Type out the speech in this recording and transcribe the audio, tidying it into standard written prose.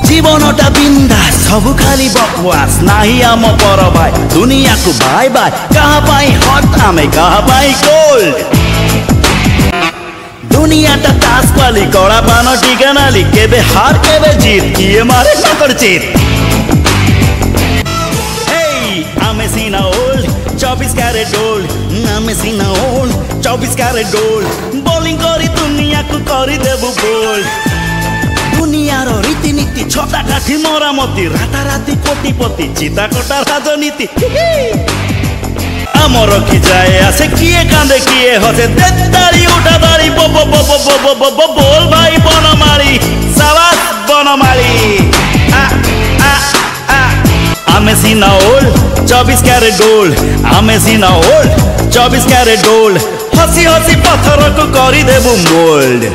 जीवनटा बिंदास सब खाली बकवास नाही आम पर भाई दुनिया को बाय बाय कहाँ पाई हट आमे कहाँ पाई गोल्ड दुनियाटा तास पाली कड़ा पानो टिकानाली केबे हार केबे जीत किए मारे नकर चित आमे सीना ओल्ड 24 कैरेट गोल्ड आमे सीना ओल्ड 24 कैरेट गोल्ड बॉलिंग करी दुनिया को करी देबु बोल्ड दुनियार रीतिनीति छटा काठी मरामती राताराती कोटिपति चिता कटा राजनीति आमर कि जाए आसे किए कांदे किए हसे देदारी उठा दाड़ी बो बो बो बो बो बो बो बो बोल भाई बनमाली साबास बनमाली आ आ आ आमे सीना ओल्ड 24 कैरेट गोल्ड आमे सीना ओल्ड 24 कैरेट गोल्ड हसी हसी पत्थर को करी देबु मोल्ड।